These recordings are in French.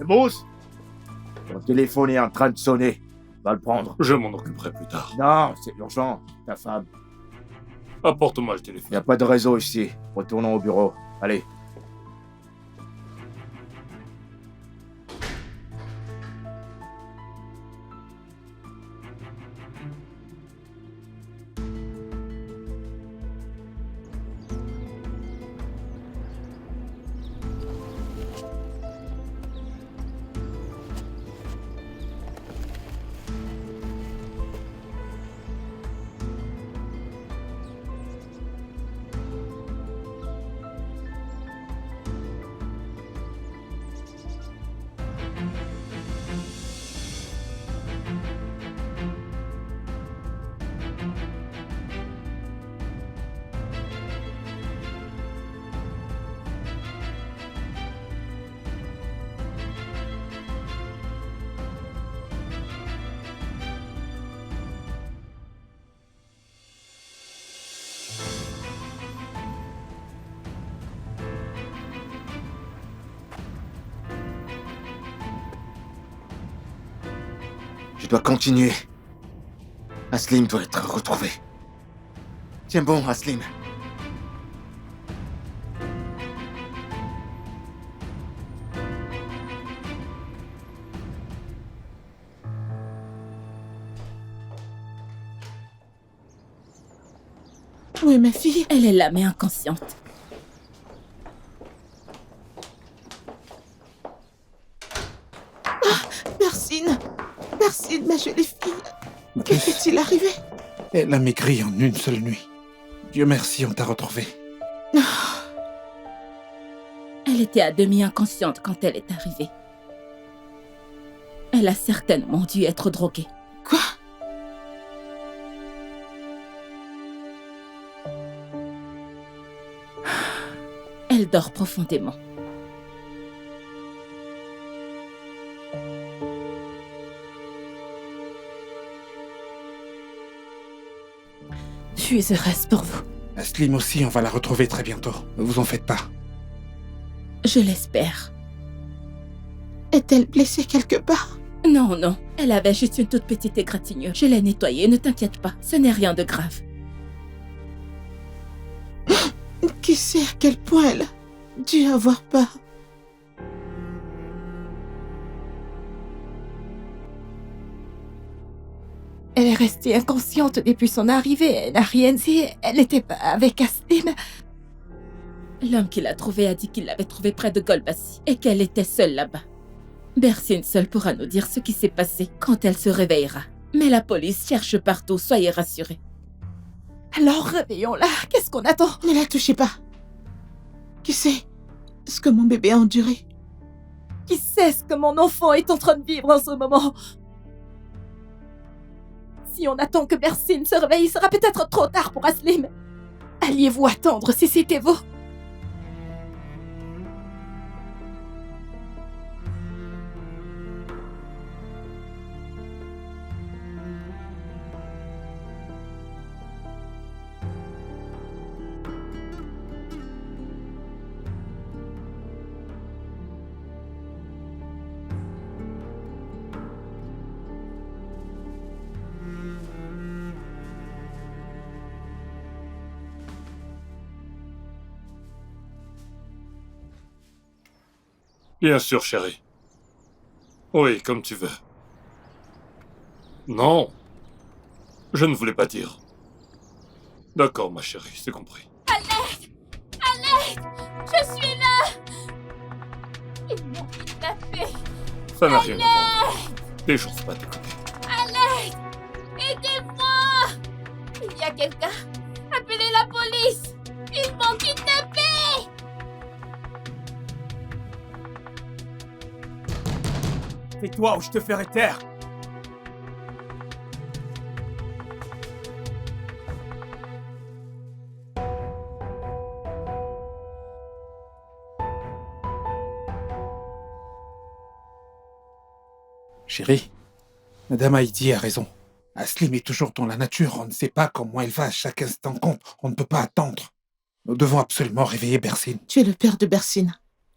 Bruce, ton téléphone est en train de sonner. Va le prendre. Je m'en occuperai plus tard. Non, c'est urgent. Ta femme. Apporte-moi le Il téléphone. n'y a pas de réseau ici. Retournons au bureau. Allez. Je dois continuer. Aslim doit être retrouvé. Tiens bon, Aslim. Où est ma fille? Elle est là, mais inconsciente. Bersine! Bersine, ma jolie fille! Que t'est-il arrivé? Elle a maigri en une seule nuit. Dieu merci, on t'a retrouvée. Elle était à demi inconsciente quand elle est arrivée. Elle a certainement dû être droguée. Quoi? Elle dort profondément. Je suis heureuse pour vous. Aslim aussi, on va la retrouver très bientôt. Ne vous en faites pas. Je l'espère. Est-elle blessée quelque part? Non, non. Elle avait juste une toute petite égratignure. Je l'ai nettoyée, ne t'inquiète pas. Ce n'est rien de grave. Qui sait à quel point elle a dû avoir peur? Elle est restée inconsciente depuis son arrivée. Elle n'a rien dit. Elle n'était pas avec Aslim. L'homme qui l'a trouvée a dit qu'il l'avait trouvée près de Golbassi et qu'elle était seule là-bas. Bersine seule pourra nous dire ce qui s'est passé quand elle se réveillera. Mais la police cherche partout, soyez rassurés. Alors réveillons-la. Qu'est-ce qu'on attend? Ne la touchez pas. Qui sait ce que mon bébé a enduré? Qui sait ce que mon enfant est en train de vivre en ce moment? Si on attend que Bersine se réveille, il sera peut-être trop tard pour Aslim. Alliez-vous attendre si c'était vous? Bien sûr, chérie. Oui, comme tu veux. Non. Je ne voulais pas dire. D'accord, ma chérie, c'est compris. Alerte! Alerte! Je suis là! Ils m'ont kidnappée! Ça n'a rien à voir. Des choses pas t'écouter. Alerte! Aidez-moi! Il y a quelqu'un! Appelez la police! Ils m'ont kidnappée! Tais-toi ou je te ferai taire. Chérie, Madame Heidi a raison. Aslim est toujours dans la nature. On ne sait pas comment elle va. Chaque instant compte. On ne peut pas attendre. Nous devons absolument réveiller Bersine. Tu es le père de Bersine.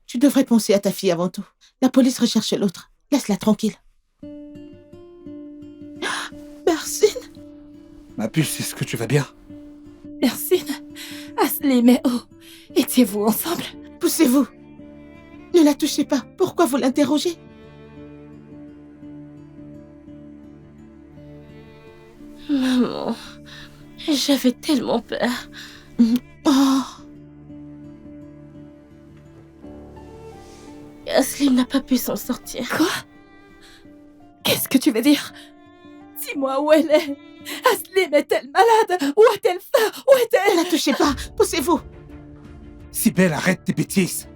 Tu devrais penser à ta fille avant tout. La police recherche l'autre. Laisse-la tranquille. Bersine. Ma puce, est-ce que tu vas bien? Bersine, Aslim et Oh, étiez-vous ensemble? Poussez-vous. Ne la touchez pas. Pourquoi vous l'interrogez? Maman, j'avais tellement peur. Oh. Aslim n'a pas pu s'en sortir. Quoi? Qu'est-ce que tu veux dire? Dis-moi où elle est. Aslim est-elle malade? Où a-t-elle faim? Où est-elle? Ne la touchez pas. Poussez-vous. Sibel, arrête tes bêtises.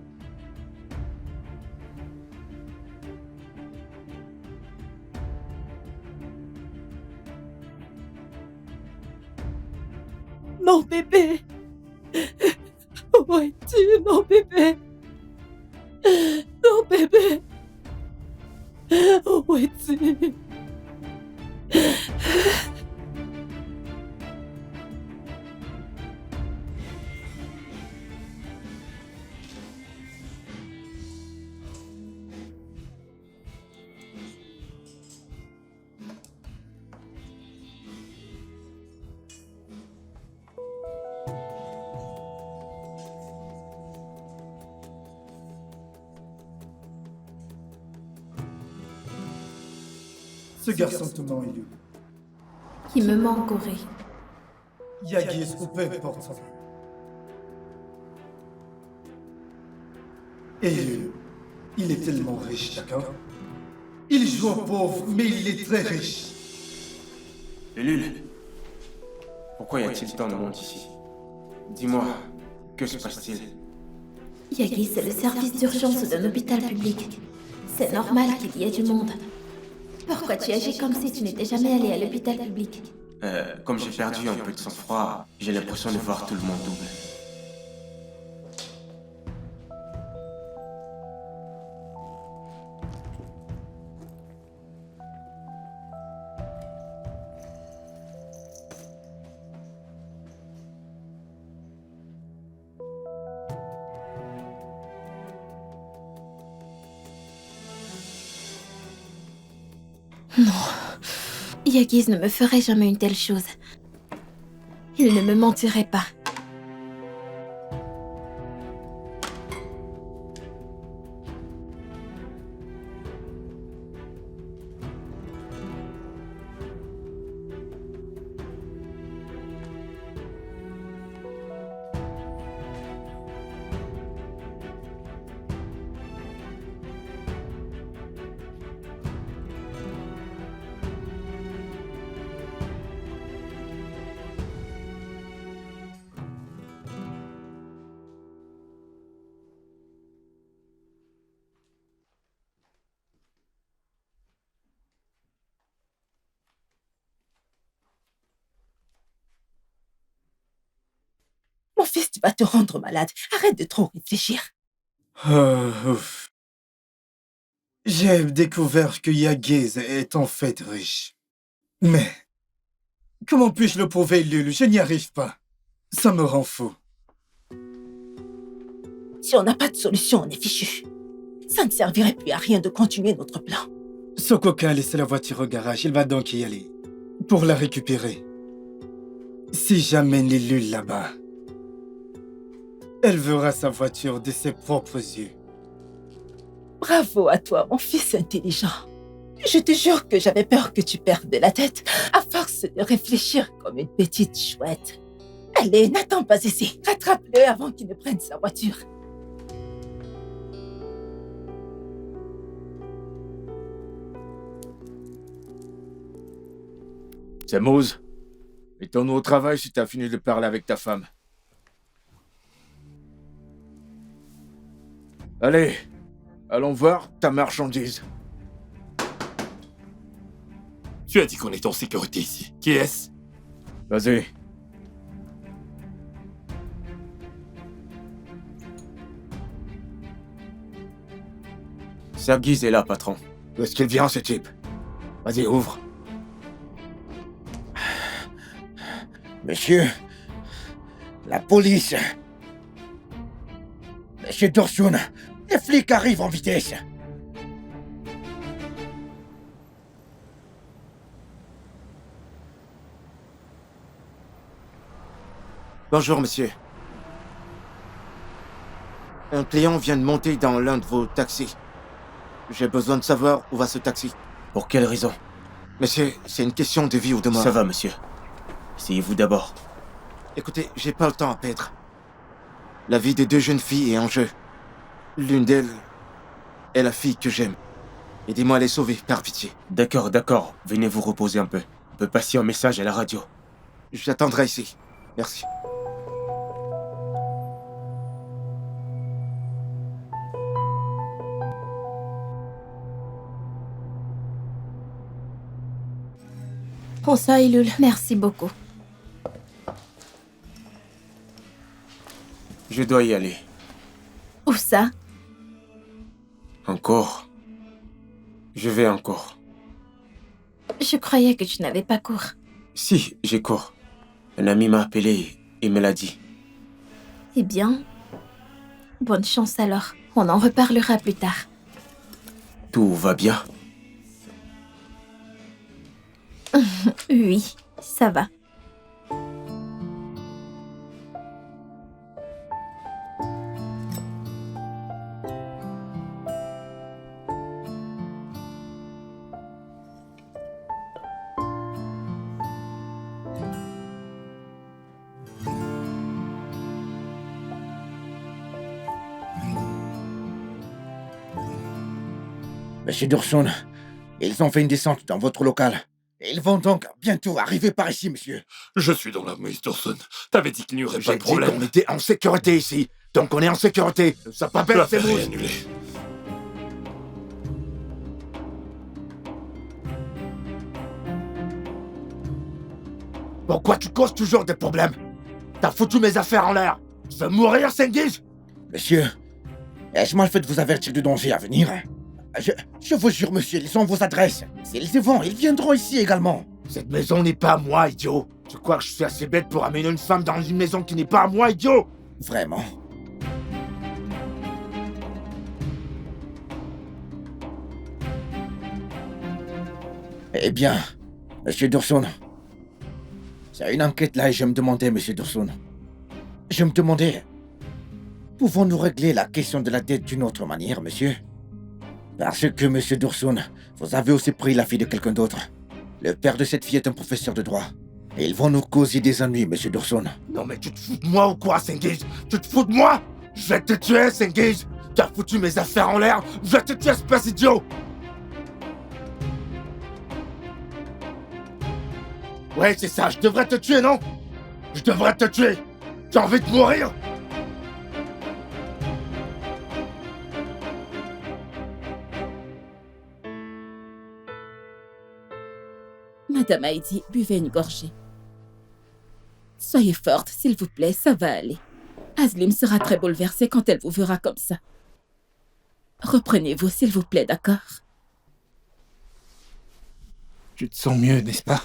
Mon bébé. Où es-tu, mon bébé? Mon bébé. Où es-tu? Ce garçon te ment, Elio. Qui me manque, Auré. Yagiz ou peu importe son nom. Elio, il est tellement riche, d'accord? Il joue en pauvre, mais il est très riche. Elul, pourquoi y a-t-il tant de monde ici? Dis-moi, que se passe-t-il? Yagi, c'est le service d'urgence d'un hôpital public. C'est normal qu'il y ait du monde. Pourquoi tu agis comme si tu n'étais jamais allé à l'hôpital public? Comme j'ai perdu un peu de sang-froid, j'ai l'impression de voir tout le monde double. Yagiz ne me ferait jamais une telle chose. Il ne me mentirait pas. Mon fils, tu vas te rendre malade. Arrête de trop réfléchir. Ouf. J'ai découvert que Yagiz est en fait riche. Mais comment puis-je le prouver, Lulu? Je n'y arrive pas. Ça me rend fou. Si on n'a pas de solution, on est fichu. Ça ne servirait plus à rien de continuer notre plan. Sokoka a laissé la voiture au garage. Il va donc y aller. Pour la récupérer. Si j'amène Lulu là-bas, elle verra sa voiture de ses propres yeux. Bravo à toi, mon fils intelligent. Je te jure que j'avais peur que tu perdes la tête à force de réfléchir comme une petite chouette. Allez, n'attends pas ici. Rattrape-le avant qu'il ne prenne sa voiture. C'est Mose. Mettons-nous au travail si t'as fini de parler avec ta femme. Allez, allons voir ta marchandise. Tu as dit qu'on est en sécurité ici. Qui est-ce? Vas-y. Sergiz est là, patron. D'où est-ce qu'il vient, ce type? Vas-y, ouvre. Monsieur, la police. Monsieur Dorsun, les flics arrivent en vitesse. Bonjour, monsieur. Un client vient de monter dans l'un de vos taxis. J'ai besoin de savoir où va ce taxi. Pour quelle raison? Monsieur, c'est une question de vie ou de mort. Ça va, monsieur. Asseyez-vous d'abord. Écoutez, j'ai pas le temps à perdre. La vie des 2 jeunes filles est en jeu. L'une d'elles est la fille que j'aime. Aidez-moi à les sauver, par pitié. D'accord, d'accord. Venez vous reposer un peu. On peut passer un message à la radio. J'attendrai ici. Merci. Prends ça, Ilul. Merci beaucoup. Je dois y aller. Où ça? Encore? Je vais encore. Je croyais que tu n'avais pas cours. Si, j'ai cours. Un ami m'a appelé et me l'a dit. Eh bien, bonne chance alors. On en reparlera plus tard. Tout va bien? Oui, ça va. Monsieur Dorsun, ils ont fait une descente dans votre local. Ils vont donc bientôt arriver par ici, monsieur. Je suis dans la Miss Dorsun. T'avais dit qu'il n'y aurait pas J'ai de dit problème. qu'on était en sécurité ici. Donc on est en sécurité. Ça pas bête, c'est L'affaire est mouche. annulée. Pourquoi tu causes toujours des problèmes? T'as foutu mes affaires en l'air. Tu veux mourir, Sengiz? Monsieur, ai-je mal fait de vous avertir du danger à venir? Je vous jure, monsieur, ils ont vos adresses. S'ils y vont, ils viendront ici également. Cette maison n'est pas à moi, idiot. Tu crois que je suis assez bête pour amener une femme dans une maison qui n'est pas à moi, idiot? Vraiment? Eh bien, monsieur Dorsun, c'est une enquête là et je me demandais, monsieur Dorsun. Je me demandais, pouvons-nous régler la question de la dette d'une autre manière, monsieur? Parce que, monsieur Dorsun, vous avez aussi pris la fille de quelqu'un d'autre. Le père de cette fille est un professeur de droit. Et ils vont nous causer des ennuis, monsieur Dorsun. Non mais tu te fous de moi ou quoi, Sengiz? Tu te fous de moi? Je vais te tuer, Sengiz! Tu as foutu mes affaires en l'air! Je vais te tuer, espèce idiot! Ouais, c'est ça, je devrais te tuer, non? Je devrais te tuer! Tu as envie de mourir? Madame Heidi, buvez une gorgée. Soyez forte, s'il vous plaît, ça va aller. Aslim sera très bouleversée quand elle vous verra comme ça. Reprenez-vous, s'il vous plaît, d'accord? Tu te sens mieux, n'est-ce pas?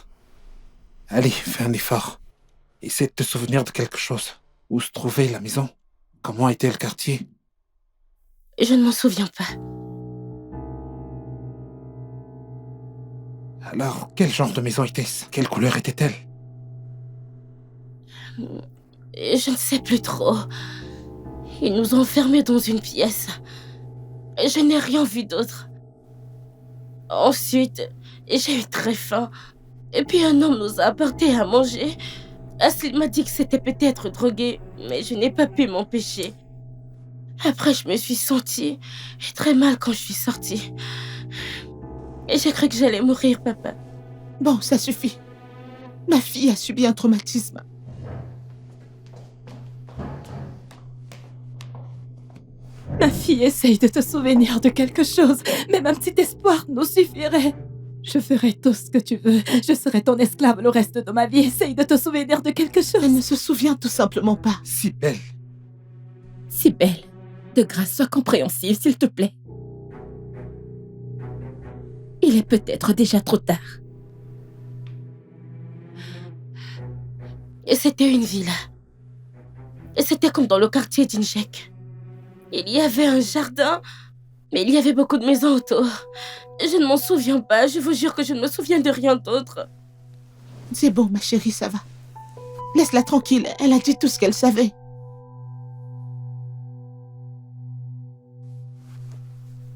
Allez, fais un effort. Essaie de te souvenir de quelque chose. Où se trouvait la maison? Comment était le quartier? Je ne m'en souviens pas. Alors, quel genre de maison était-ce? Quelle couleur était-elle? Je ne sais plus trop. Ils nous ont enfermés dans une pièce. Je n'ai rien vu d'autre. Ensuite, j'ai eu très faim. Et puis un homme nous a apporté à manger. Aslim m'a dit que c'était peut-être drogué, mais je n'ai pas pu m'empêcher. Après, je me suis sentie très mal quand je suis sortie. Et j'ai cru que j'allais mourir, papa. Bon, ça suffit. Ma fille a subi un traumatisme. Ma fille essaye de te souvenir de quelque chose. Même un petit espoir nous suffirait. Je ferai tout ce que tu veux. Je serai ton esclave le reste de ma vie. Essaye de te souvenir de quelque chose. Elle ne se souvient tout simplement pas. Si belle. Si belle. De grâce, sois compréhensive, s'il te plaît. Il est peut-être déjà trop tard. Et c'était une villa. Et c'était comme dans le quartier d'Injek. Il y avait un jardin, mais il y avait beaucoup de maisons autour. Je ne m'en souviens pas, je vous jure que je ne me souviens de rien d'autre. C'est bon, ma chérie, ça va. Laisse-la tranquille, elle a dit tout ce qu'elle savait.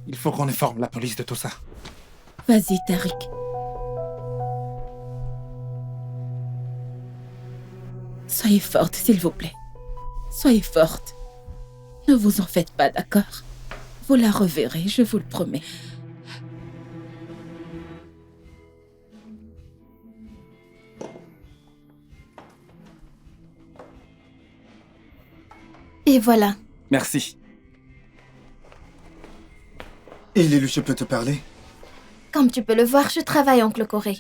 Il faut qu'on informe la police de tout ça. Vas-y, Tariq. Soyez forte, s'il vous plaît. Soyez forte. Ne vous en faites pas, d'accord? Vous la reverrez, je vous le promets. Et voilà. Merci. Et Lilu, je peux te parler? Comme tu peux le voir, je travaille, oncle Corée.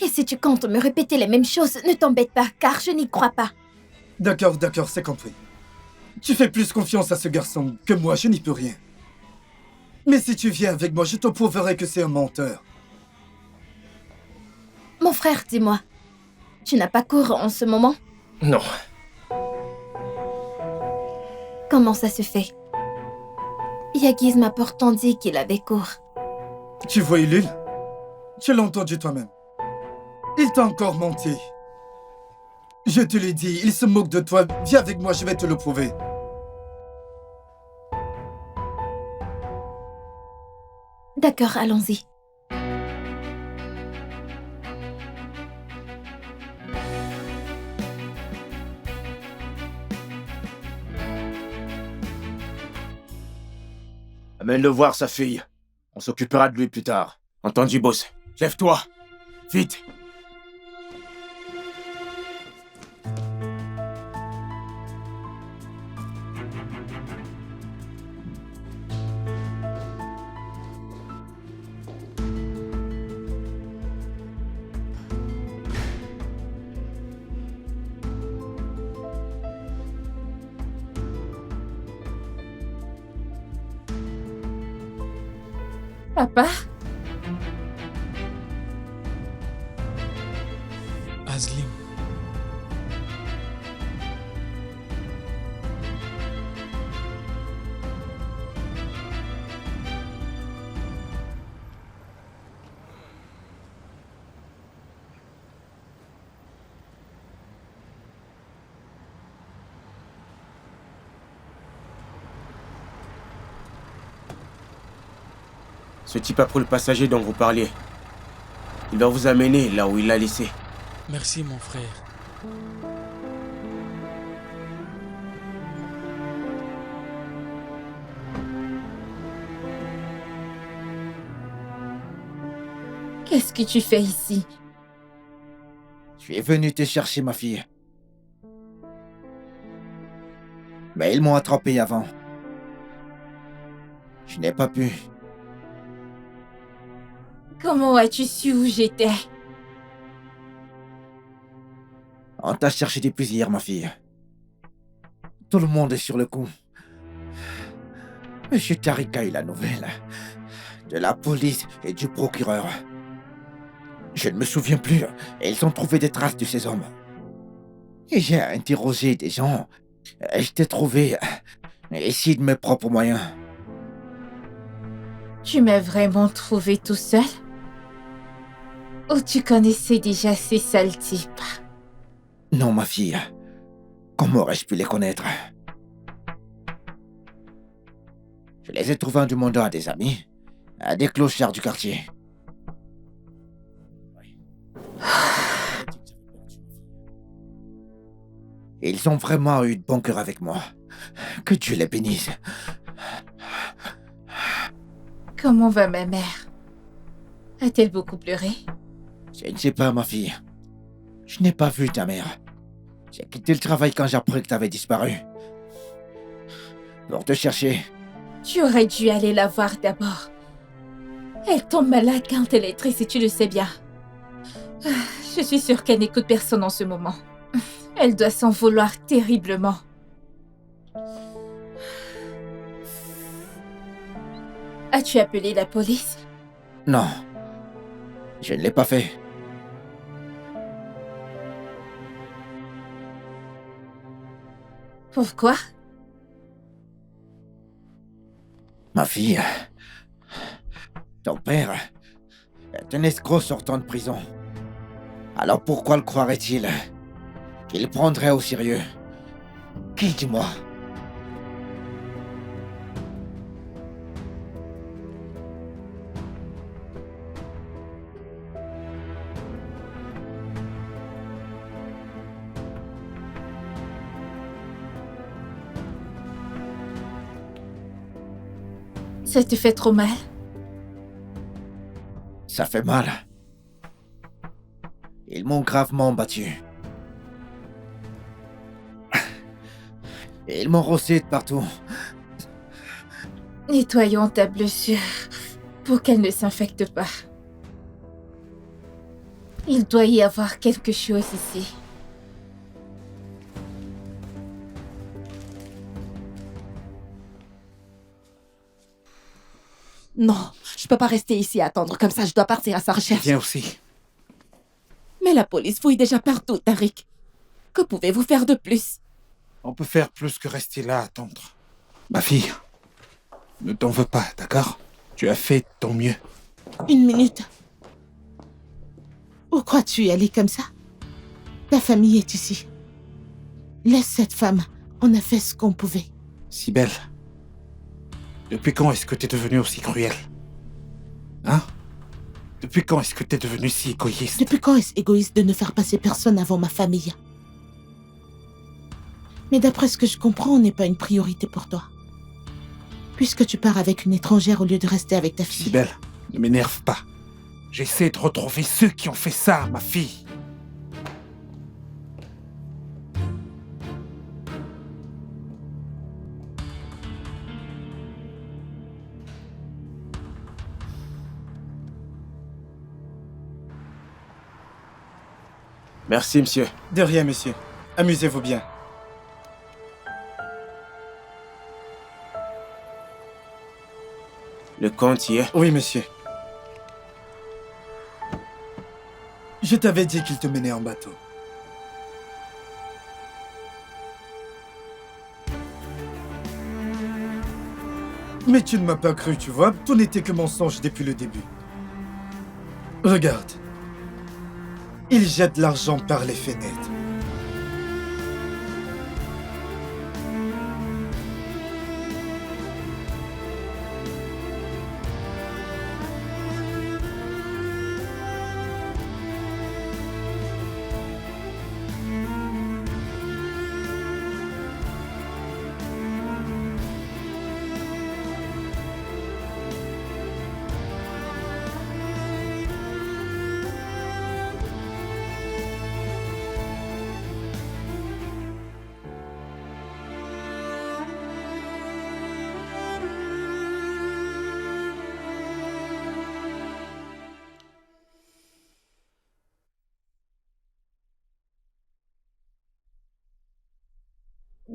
Et si tu comptes me répéter les mêmes choses, ne t'embête pas, car je n'y crois pas. D'accord, c'est compris. Tu fais plus confiance à ce garçon que moi, je n'y peux rien. Mais si tu viens avec moi, je te prouverai que c'est un menteur. Mon frère, dis-moi, tu n'as pas cours en ce moment? Non. Comment ça se fait? Yagiz m'a pourtant dit qu'il avait cours. Tu vois, Ilul? Tu l'as entendu toi-même. Il t'a encore menti. Je te l'ai dit, il se moque de toi. Viens avec moi, je vais te le prouver. D'accord, allons-y. Amène-le voir sa fille. On s'occupera de lui plus tard. Entendu, boss. Lève-toi. Vite. Papa? Azlim. Ce type a pris le passager dont vous parliez. Il doit vous amener là où il l'a laissé. Merci, mon frère. Qu'est-ce que tu fais ici? Je suis venu te chercher, ma fille. Mais ils m'ont attrapé avant. Je n'ai pas pu. Comment as-tu su où j'étais? On t'a cherché depuis hier, ma fille. Tout le monde est sur le coup. Monsieur Tariq a eu la nouvelle de la police et du procureur. Je ne me souviens plus, et ils ont trouvé des traces de ces hommes. Et j'ai interrogé des gens, et je t'ai trouvé ici de mes propres moyens. Tu m'as vraiment trouvé tout seul? Ou tu connaissais déjà ces sales types? Non, ma fille. Comment aurais-je pu les connaître? Je les ai trouvés en demandant à des amis, à des clochards du quartier. Ils ont vraiment eu de bon cœur avec moi. Que Dieu les bénisse. Comment va ma mère? A-t-elle beaucoup pleuré? Je ne sais pas, ma fille. Je n'ai pas vu ta mère. J'ai quitté le travail quand j'ai appris que tu avais disparu. Pour te chercher. Tu aurais dû aller la voir d'abord. Elle tombe malade quand elle est triste et tu le sais bien. Je suis sûre qu'elle n'écoute personne en ce moment. Elle doit s'en vouloir terriblement. As-tu appelé la police? Non. Je ne l'ai pas fait. Pourquoi? Ma fille, ton père est un escroc sortant de prison. Alors pourquoi le croirait-il qu'il le prendrait au sérieux? Qui, dis-moi? Ça te fait trop mal? Ça fait mal. Ils m'ont gravement battu. Et ils m'ont rossé de partout. Nettoyons ta blessure pour qu'elle ne s'infecte pas. Il doit y avoir quelque chose ici. Non, je peux pas rester ici à attendre comme ça, je dois partir à sa recherche. Viens aussi. Mais la police fouille déjà partout, Tariq. Que pouvez-vous faire de plus? On peut faire plus que rester là à attendre. Ma fille, ne t'en veux pas, d'accord? Tu as fait ton mieux. Une minute. Où crois-tu aller comme ça? Ta famille est ici. Laisse cette femme. On a fait ce qu'on pouvait. Cybèle, depuis quand est-ce que t'es devenue aussi cruelle? Hein? Depuis quand est-ce que t'es devenue si égoïste? Depuis quand est-ce égoïste de ne faire passer personne avant ma famille? Mais d'après ce que je comprends, on n'est pas une priorité pour toi. Puisque tu pars avec une étrangère au lieu de rester avec ta fille. Cybèle, ne m'énerve pas. J'essaie de retrouver ceux qui ont fait ça à ma fille. Merci, monsieur. De rien, monsieur. Amusez-vous bien. Le compte y est. Oui, monsieur. Je t'avais dit qu'il te menait en bateau. Mais tu ne m'as pas cru, tu vois. Tout n'était que mensonge depuis le début. Regarde. Il jette l'argent par les fenêtres.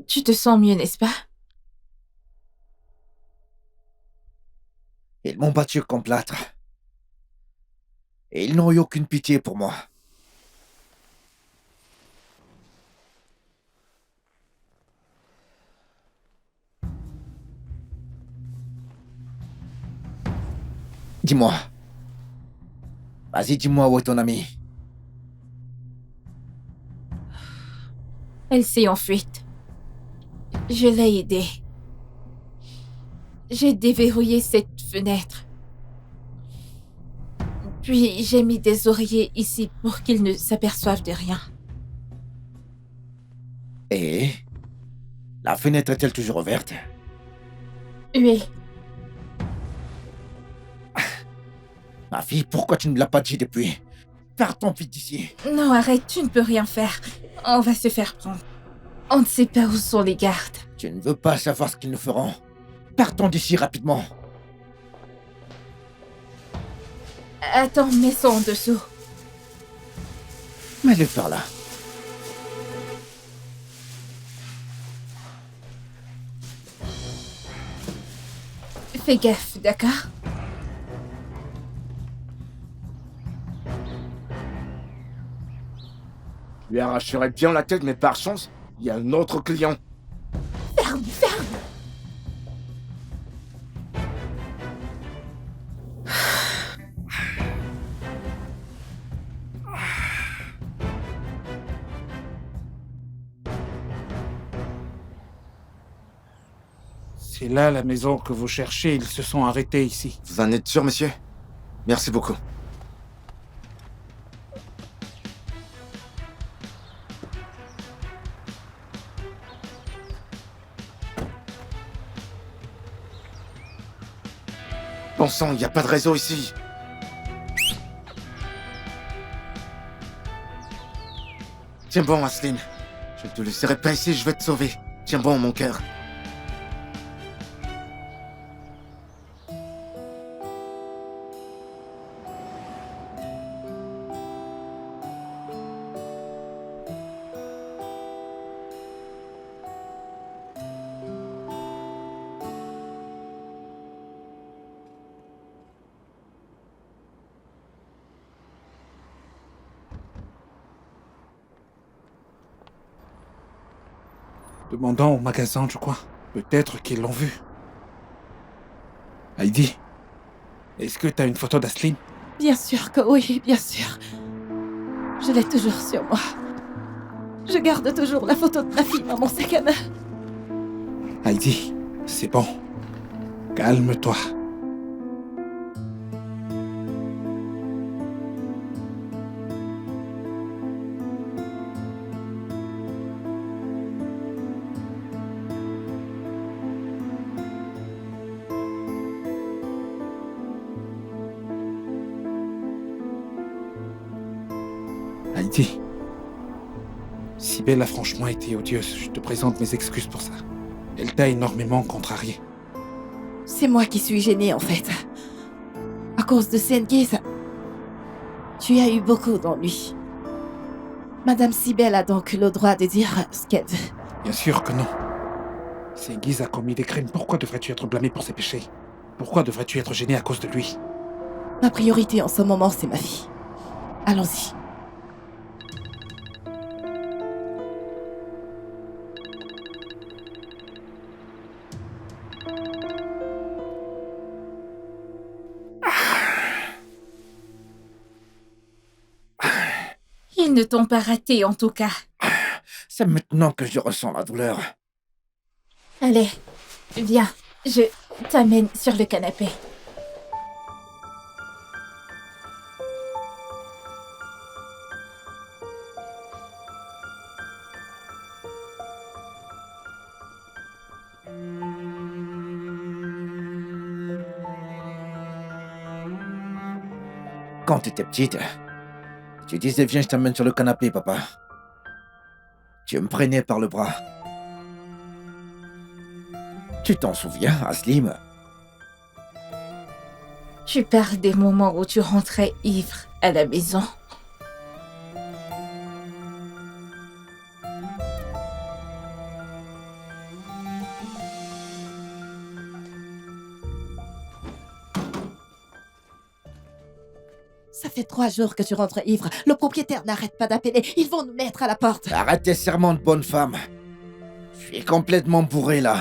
Tu te sens mieux, n'est-ce pas? Ils m'ont battu comme plâtre. Et ils n'ont eu aucune pitié pour moi. Dis-moi. Vas-y, dis-moi où est ton amie. Elle s'est en fuite. Je l'ai aidée. J'ai déverrouillé cette fenêtre. Puis j'ai mis des oreillers ici pour qu'ils ne s'aperçoivent de rien. Et la fenêtre est-elle toujours ouverte? Oui. Ma fille, pourquoi tu ne me l'as pas dit depuis? Partons vite d'ici. Non, arrête, tu ne peux rien faire. On va se faire prendre. On ne sait pas où sont les gardes. Tu ne veux pas savoir ce qu'ils nous feront. Partons d'ici rapidement. Attends, mets ça en dessous. Mets-le par là. Fais gaffe, d'accord? Lui arracherait bien la tête, mais par chance, il y a un autre client. Ferme, ferme! C'est là la maison que vous cherchez, ils se sont arrêtés ici. Vous en êtes sûr, monsieur? Merci beaucoup. Bon sang, il n'y a pas de réseau ici. Tiens bon, Asline. Je ne te laisserai pas ici, je vais te sauver. Tiens bon, mon cœur. Demandons au magasin, je crois. Peut-être qu'ils l'ont vu. Heidi, est-ce que t'as une photo d'Asline? Bien sûr que oui, bien sûr. Je l'ai toujours sur moi. Je garde toujours la photo de ma fille dans mon sac à main. Heidi, c'est bon. Calme-toi. Heidi, Sibelle a franchement été odieuse. Je te présente mes excuses pour ça. Elle t'a énormément contrarié. C'est moi qui suis gênée en fait. À cause de Sengiz, tu as eu beaucoup d'ennuis. Madame Sibelle a donc le droit de dire ce qu'elle veut. Bien sûr que non. Sengiz a commis des crimes. Pourquoi devrais-tu être blâmé pour ses péchés? Pourquoi devrais-tu être gêné à cause de lui? Ma priorité en ce moment, c'est ma fille. Allons-y. Ils ne t'ont pas raté, en tout cas. C'est maintenant que je ressens la douleur. Allez, viens, je t'amène sur le canapé. Quand tu étais petite, tu disais viens, je t'amène sur le canapé, papa. Tu me prenais par le bras. Tu t'en souviens, Aslim? Tu parles des moments où tu rentrais ivre à la maison. Ça fait 3 jours que tu rentres ivre. Le propriétaire n'arrête pas d'appeler. Ils vont nous mettre à la porte. Arrête tes serments de bonne femme. Je suis complètement bourré, là.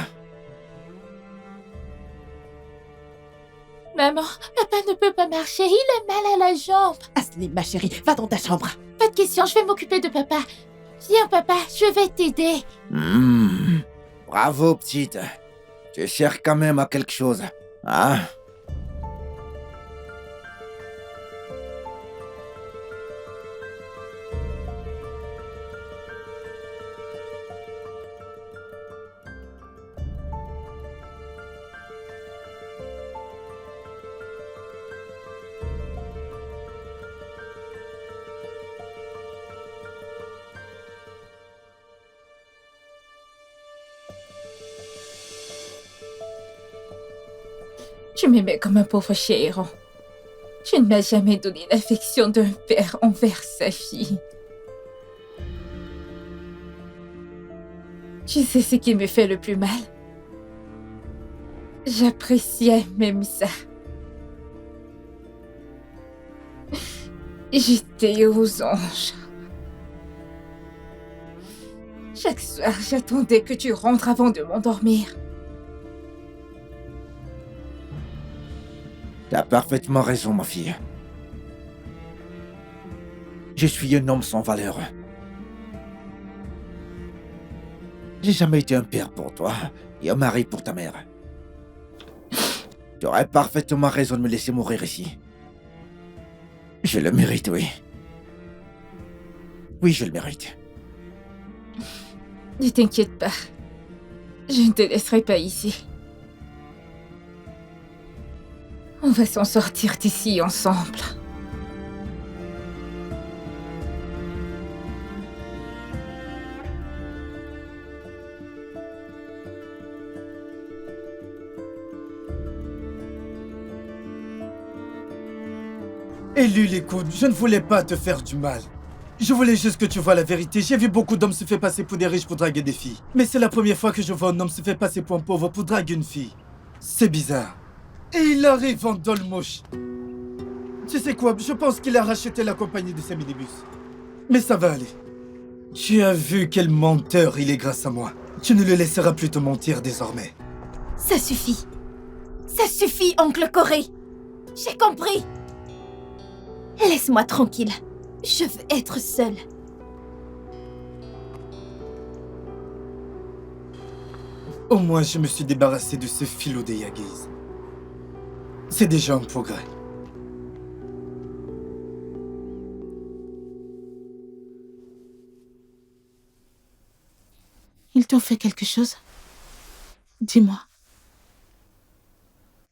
Maman, papa ne peut pas marcher, il a mal à la jambe. Aslim, ma chérie, va dans ta chambre. Pas de question, je vais m'occuper de papa. Viens, papa, je vais t'aider. Bravo, petite. Tu sers quand même à quelque chose. Hein? Tu m'aimais comme un pauvre chéron. Tu ne m'as jamais donné l'affection d'un père envers sa fille. Tu sais ce qui me fait le plus mal? J'appréciais même ça. J'étais aux anges. Chaque soir, j'attendais que tu rentres avant de m'endormir. T'as parfaitement raison, ma fille. Je suis un homme sans valeur. J'ai jamais été un père pour toi et un mari pour ta mère. Tu aurais parfaitement raison de me laisser mourir ici. Je le mérite, oui. Oui, je le mérite. Ne t'inquiète pas. Je ne te laisserai pas ici. On va s'en sortir d'ici ensemble. Elul, écoute, je ne voulais pas te faire du mal. Je voulais juste que tu vois la vérité. J'ai vu beaucoup d'hommes se faire passer pour des riches pour draguer des filles. Mais c'est la première fois que je vois un homme se faire passer pour un pauvre pour draguer une fille. C'est bizarre. Et il arrive en dolmouche. Tu sais quoi, je pense qu'il a racheté la compagnie de ses minibus. Mais ça va aller. Tu as vu quel menteur il est grâce à moi. Tu ne le laisseras plus te mentir désormais. Ça suffit. Ça suffit, oncle Corée. J'ai compris. Laisse-moi tranquille. Je veux être seule. Au moins, je me suis débarrassé de ce filou des Yaguis. C'est déjà un progrès. Ils t'ont fait quelque chose? Dis-moi.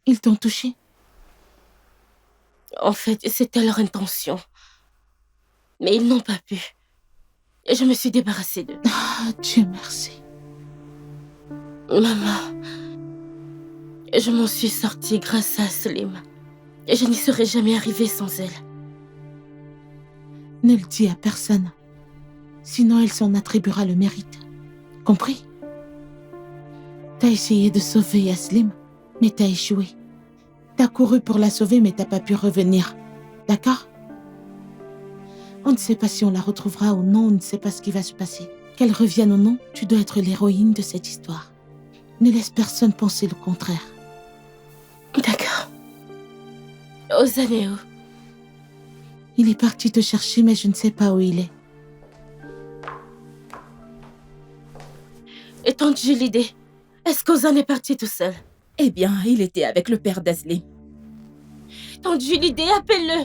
Ils t'ont touché? En fait, c'était leur intention. Mais ils n'ont pas pu. Et je me suis débarrassée d'eux. Ah, Dieu merci. Maman, je m'en suis sortie grâce à Slim. Et je n'y serais jamais arrivée sans elle. Ne le dis à personne. Sinon, elle s'en attribuera le mérite. Compris? T'as essayé de sauver Yaslim, mais t'as échoué. T'as couru pour la sauver, mais t'as pas pu revenir. D'accord? On ne sait pas si on la retrouvera ou non, on ne sait pas ce qui va se passer. Qu'elle revienne ou non, tu dois être l'héroïne de cette histoire. Ne laisse personne penser le contraire. D'accord. Ozaneo. Il est parti te chercher, mais je ne sais pas où il est. Et tante Julide, est-ce qu'Ozan est parti tout seul? Eh bien, il était avec le père d'Aslim. Tante Julide, appelle-le.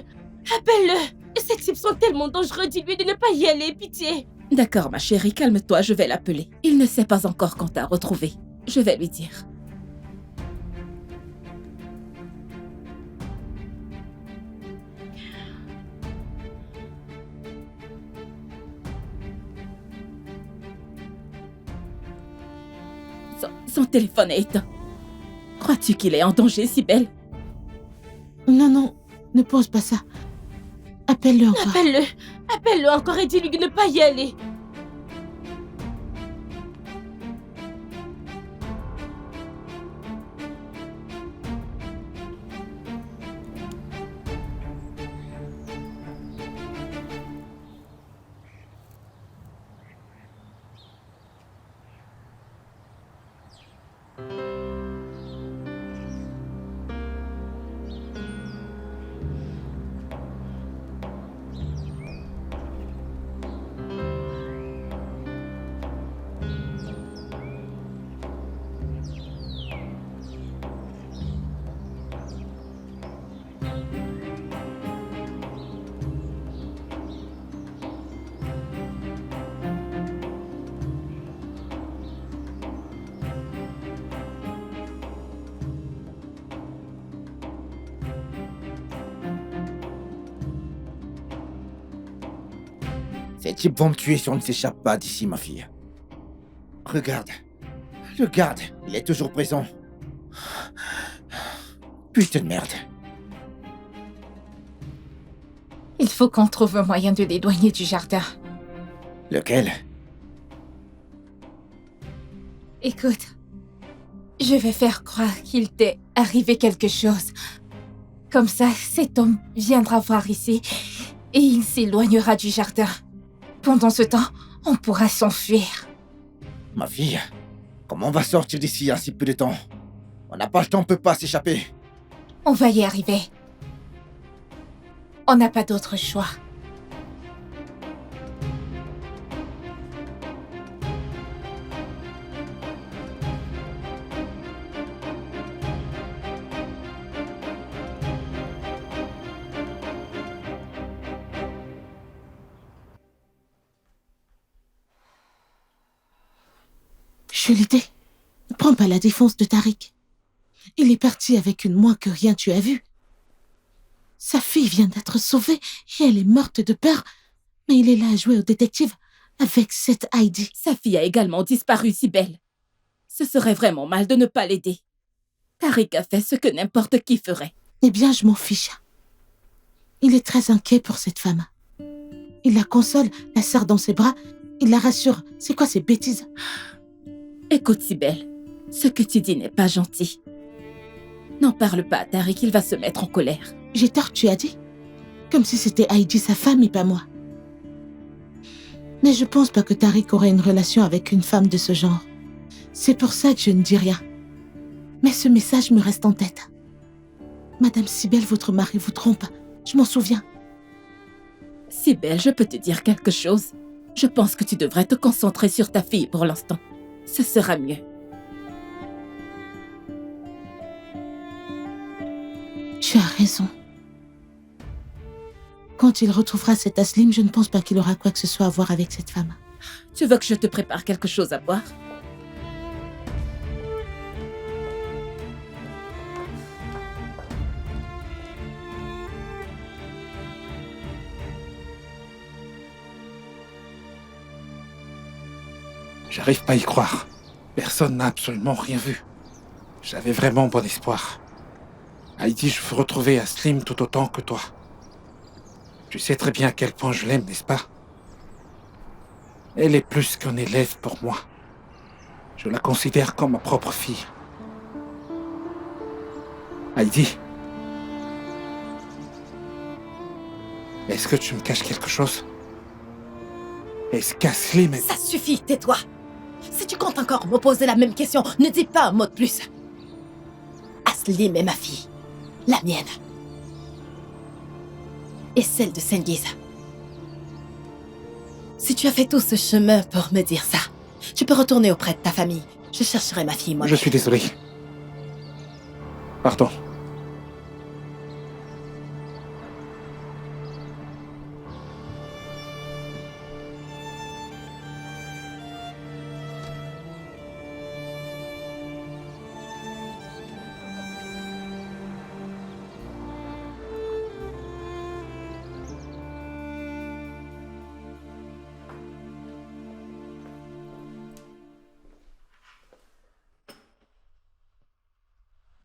Appelle-le. Ces types sont tellement dangereux, dis-lui de ne pas y aller, pitié. D'accord, ma chérie, calme-toi, je vais l'appeler. Il ne sait pas encore quand t'as retrouvé. Je vais lui dire. Son téléphone est éteint. Crois-tu qu'il est en danger, si belle? Non, non, ne pense pas ça. Appelle-le encore. Appelle-le. Appelle-le encore et dis-lui de ne pas y aller. Ces types vont me tuer si on ne s'échappe pas d'ici, ma fille. Regarde. Le garde, il est toujours présent. Putain de merde. Il faut qu'on trouve un moyen de l'éloigner du jardin. Lequel? Écoute, je vais faire croire qu'il t'est arrivé quelque chose. Comme ça, cet homme viendra voir ici et il s'éloignera du jardin. Pendant ce temps, on pourra s'enfuir. Ma fille, comment on va sortir d'ici en si peu de temps? On n'a pas le temps, on peut pas s'échapper. On va y arriver. On n'a pas d'autre choix. J'ai l'idée. Ne prends pas la défense de Tariq. Il est parti avec une moins que rien, tu as vu. Sa fille vient d'être sauvée et elle est morte de peur. Mais il est là à jouer au détective avec cette Heidi. Sa fille a également disparu, Sibel. Ce serait vraiment mal de ne pas l'aider. Tariq a fait ce que n'importe qui ferait. Eh bien, je m'en fiche. Il est très inquiet pour cette femme. Il la console, la serre dans ses bras, il la rassure. C'est quoi ces bêtises? Écoute, Sibel, ce que tu dis n'est pas gentil. N'en parle pas à Tariq, il va se mettre en colère. J'ai tort, tu as dit? Comme si c'était Heidi sa femme et pas moi. Mais je pense pas que Tariq aurait une relation avec une femme de ce genre. C'est pour ça que je ne dis rien. Mais ce message me reste en tête. Madame Sibel, votre mari vous trompe. Je m'en souviens. Sibel, je peux te dire quelque chose. Je pense que tu devrais te concentrer sur ta fille pour l'instant. Ce sera mieux. Tu as raison. Quand il retrouvera cet Aslim, je ne pense pas qu'il aura quoi que ce soit à voir avec cette femme. Tu veux que je te prépare quelque chose à boire? J'arrive pas à y croire. Personne n'a absolument rien vu. J'avais vraiment bon espoir. Heidi, je veux retrouver Aslim tout autant que toi. Tu sais très bien à quel point je l'aime, n'est-ce pas? Elle est plus qu'un élève pour moi. Je la considère comme ma propre fille. Heidi, est-ce que tu me caches quelque chose? Est-ce qu'Aslim est... Ça suffit, tais-toi. Si tu comptes encore me poser la même question, ne dis pas un mot de plus. Aslim est ma fille. La mienne. Et celle de Sengiz. Si tu as fait tout ce chemin pour me dire ça, tu peux retourner auprès de ta famille. Je chercherai ma fille, moi. Je suis désolé. Pardon.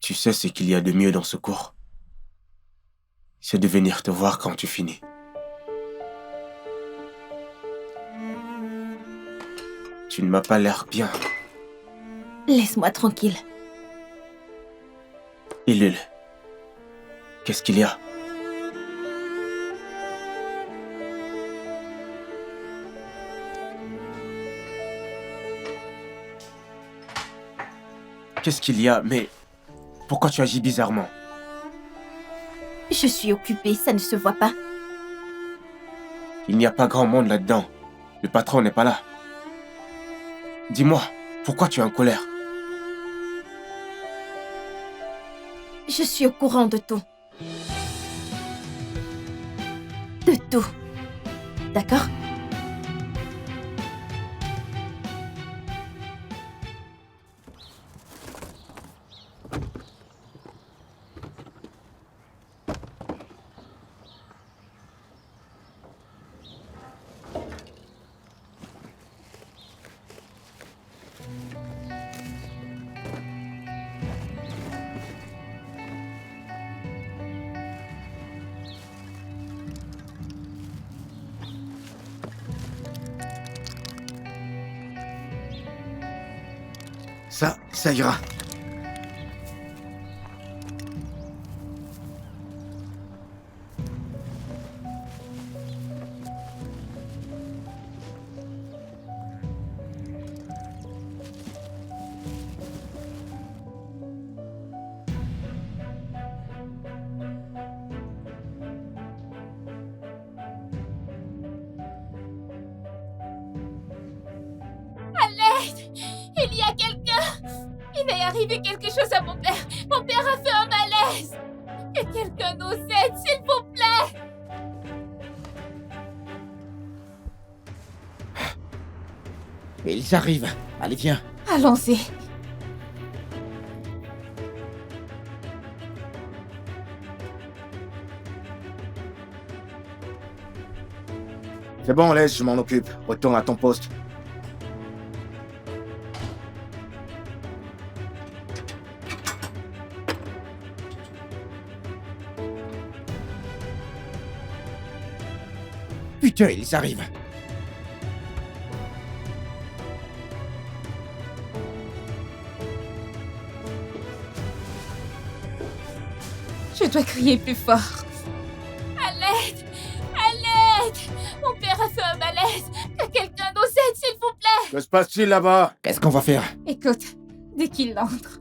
Tu sais ce qu'il y a de mieux dans ce cours? C'est de venir te voir quand tu finis. Tu ne m'as pas l'air bien. Laisse-moi tranquille. Ilul, qu'est-ce qu'il y a? Qu'est-ce qu'il y a? Mais pourquoi tu agis bizarrement? Je suis occupée, ça ne se voit pas. Il n'y a pas grand monde là-dedans. Le patron n'est pas là. Dis-moi, pourquoi tu es en colère? Je suis au courant de tout. De tout. D'accord? Ça ira. Il y a quelqu'un! Il est arrivé quelque chose à mon père! Mon père a fait un malaise! Que quelqu'un nous aide, s'il vous plaît! Ils arrivent. Allez, viens. Allons-y. C'est bon, laisse, je m'en occupe. Retourne à ton poste. Putain, ils arrivent. Je dois crier plus fort. À l'aide! À l'aide! Mon père a fait un malaise! Que quelqu'un nous aide, s'il vous plaît! Que se passe-t-il là-bas? Qu'est-ce qu'on va faire? Écoute, dès qu'il entre,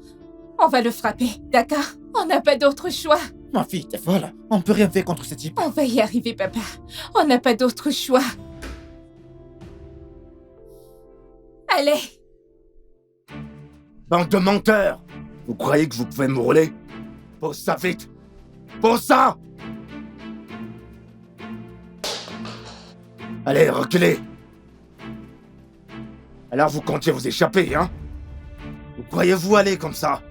on va le frapper, d'accord? On n'a pas d'autre choix. Ma fille, t'es folle. On peut rien faire contre ce type. On va y arriver, papa. On n'a pas d'autre choix. Allez! Bande de menteurs! Vous croyez que vous pouvez me rouler? Pose ça vite! Pose ça! Allez, reculez! Alors vous comptiez vous échapper, hein? Vous croyez-vous aller comme ça?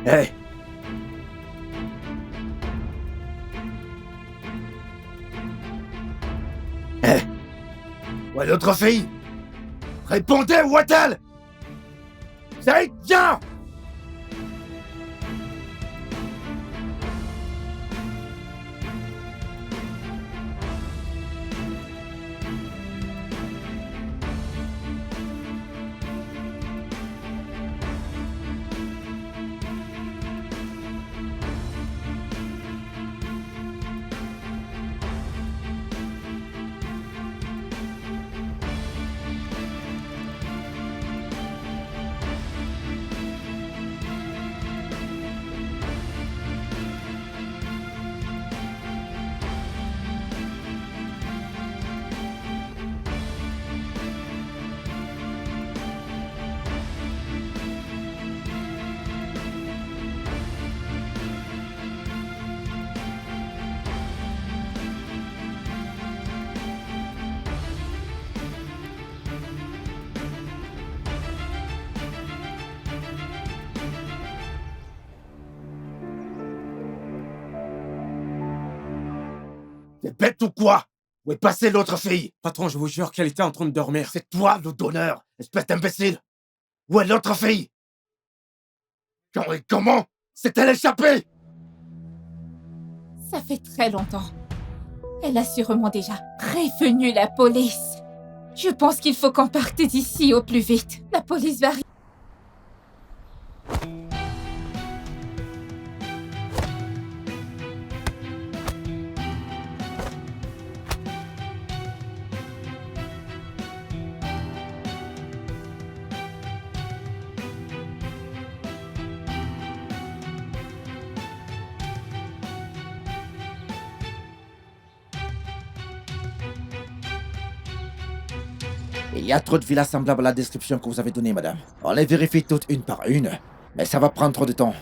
Hé! Hé! Où est l'autre fille? Répondez, où est-elle? Saïd, viens! T'es bête ou quoi? Où est passée l'autre fille? Patron, je vous jure qu'elle était en train de dormir. C'est toi le donneur, espèce d'imbécile! Où est l'autre fille? Quand et comment s'est-elle échappée? Ça fait très longtemps. Elle a sûrement déjà prévenu la police. Je pense qu'il faut qu'on parte d'ici au plus vite. La police va arriver. Il y a trop de villas semblables à la description que vous avez donnée, madame. On les vérifie toutes une par une, mais ça va prendre trop de temps.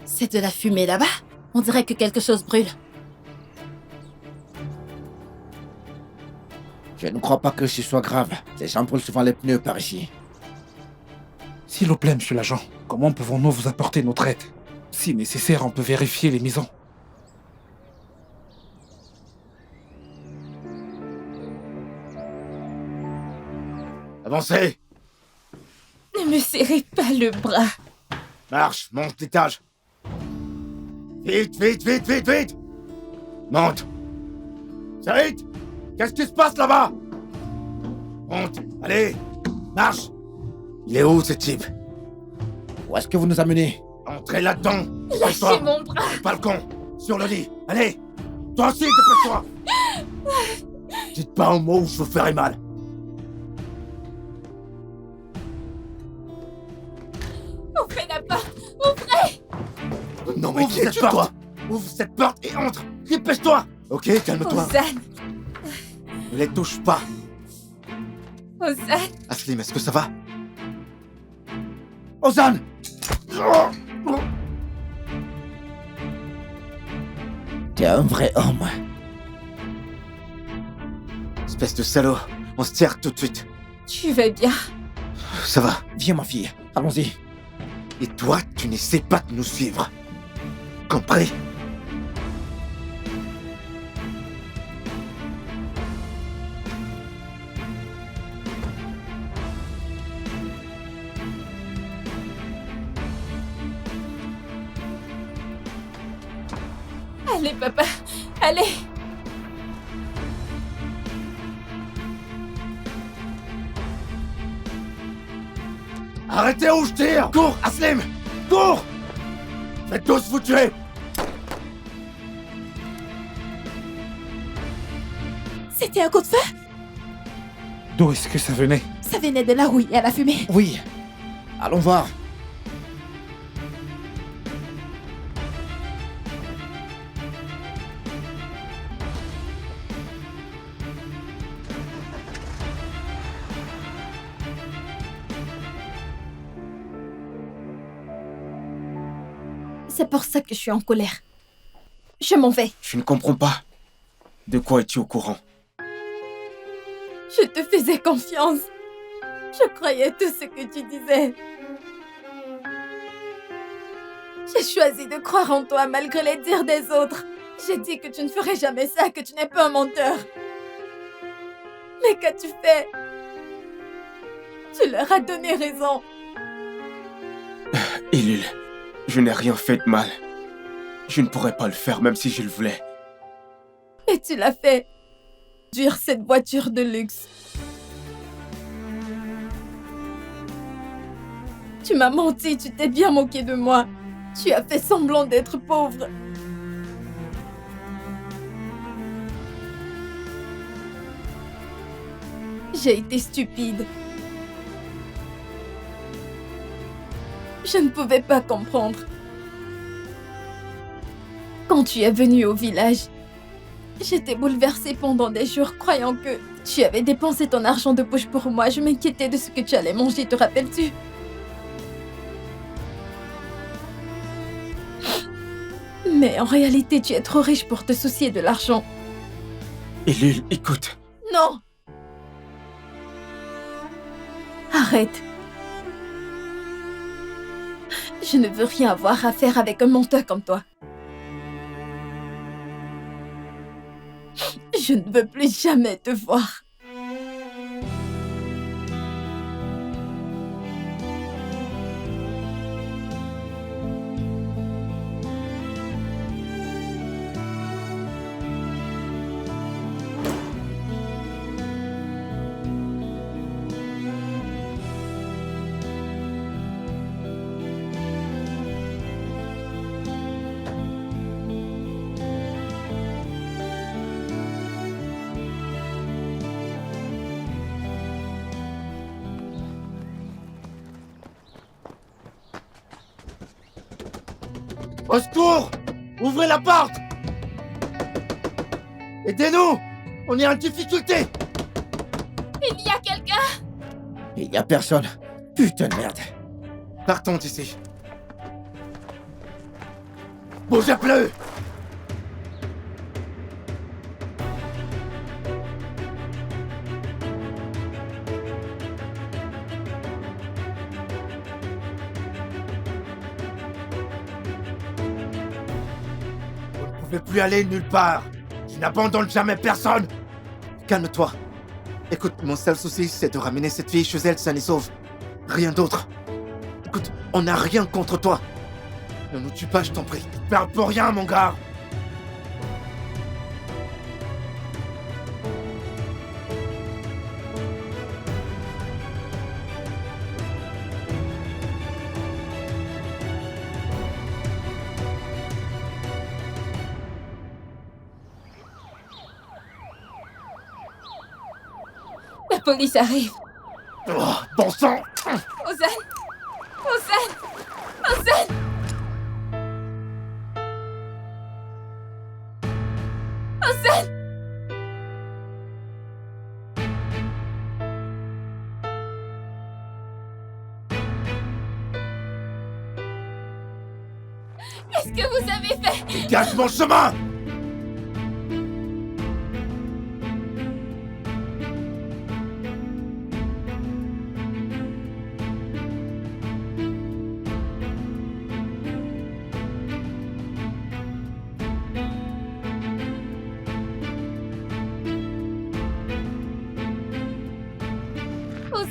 C'est de la fumée là-bas? On dirait que quelque chose brûle. Je ne crois pas que ce soit grave. Ces gens brûlent souvent les pneus par ici. S'il vous plaît, monsieur l'agent, comment pouvons-nous vous apporter notre aide? Si nécessaire, on peut vérifier les maisons. Avancez! Ne me serrez pas le bras. Marche, monte l'étage. Vite, vite, vite, vite, vite! Monte! Saïd! Qu'est-ce qui se passe là-bas? Monte, allez! Marche! Il est où ce type? Où est-ce que vous nous amenez? Entrez là-dedans! Lâchez mon bras! Au balcon! Sur le lit! Allez! Toi aussi, dépêche-toi! Dites pas un mot ou je vous ferai mal! Ouvrez la porte! Ouvrez! Non mais qui es-tu, toi? Ouvre cette porte et entre! Dépêche-toi! Ok, calme-toi. Ozan! Ne les touche pas! Ozan! Aslim, est-ce que ça va? Ozan! T'es un vrai homme. Espèce de salaud. On se tire tout de suite. Tu vas bien? Ça va. Viens, ma fille. Allons-y. Et toi, tu n'essaies pas de nous suivre. Compris? Allez, papa, allez! Arrêtez où je tire! Cours, Aslim! Cours! Faites tous vous tuer! C'était un coup de feu? D'où est-ce que ça venait? Ça venait de la rouille et à la fumée. Oui. Allons voir. C'est pour ça que je suis en colère. Je m'en vais. Je ne comprends pas. De quoi es-tu au courant? Je te faisais confiance. Je croyais tout ce que tu disais. J'ai choisi de croire en toi malgré les dires des autres. J'ai dit que tu ne ferais jamais ça, que tu n'es pas un menteur. Mais qu'as-tu fait? Tu leur as donné raison. Elul, je n'ai rien fait de mal. Je ne pourrais pas le faire même si je le voulais. Et tu l'as fait. Conduire cette voiture de luxe. Tu m'as menti, tu t'es bien moqué de moi. Tu as fait semblant d'être pauvre. J'ai été stupide. Je ne pouvais pas comprendre. Quand tu es venu au village, j'étais bouleversée pendant des jours, croyant que tu avais dépensé ton argent de poche pour moi. Je m'inquiétais de ce que tu allais manger, te rappelles-tu? Mais en réalité, tu es trop riche pour te soucier de l'argent. Elul, écoute. Non! Arrête. Je ne veux rien avoir à faire avec un menteur comme toi. Je ne veux plus jamais te voir. Au secours! Ouvrez la porte! Aidez-nous! On est en difficulté! Il y a quelqu'un! Il y a personne. Putain de merde. Partons d'ici. Bougez plus! Vous ne pouvez plus aller nulle part. Je n'abandonne jamais personne. Calme-toi. Écoute, mon seul souci, c'est de ramener cette fille chez elle saine et sauve. Rien d'autre. Écoute, on n'a rien contre toi. Ne nous tue pas, je t'en prie. Tu perds pour rien, mon gars. La police arrive. Oh, bon sang! Ozan! Ozan! Ozan! Ozan! Qu'est-ce que vous avez fait? Dégage mon chemin!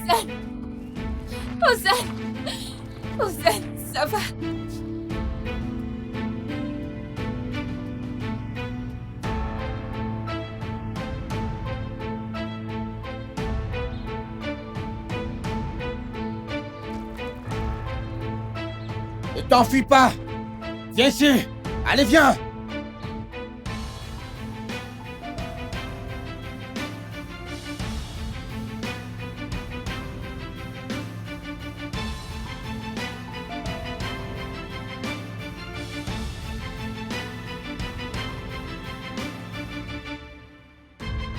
Ozan! Ozan! Ozan, ça va? Ne t'enfuis pas! Viens ici! Allez, viens!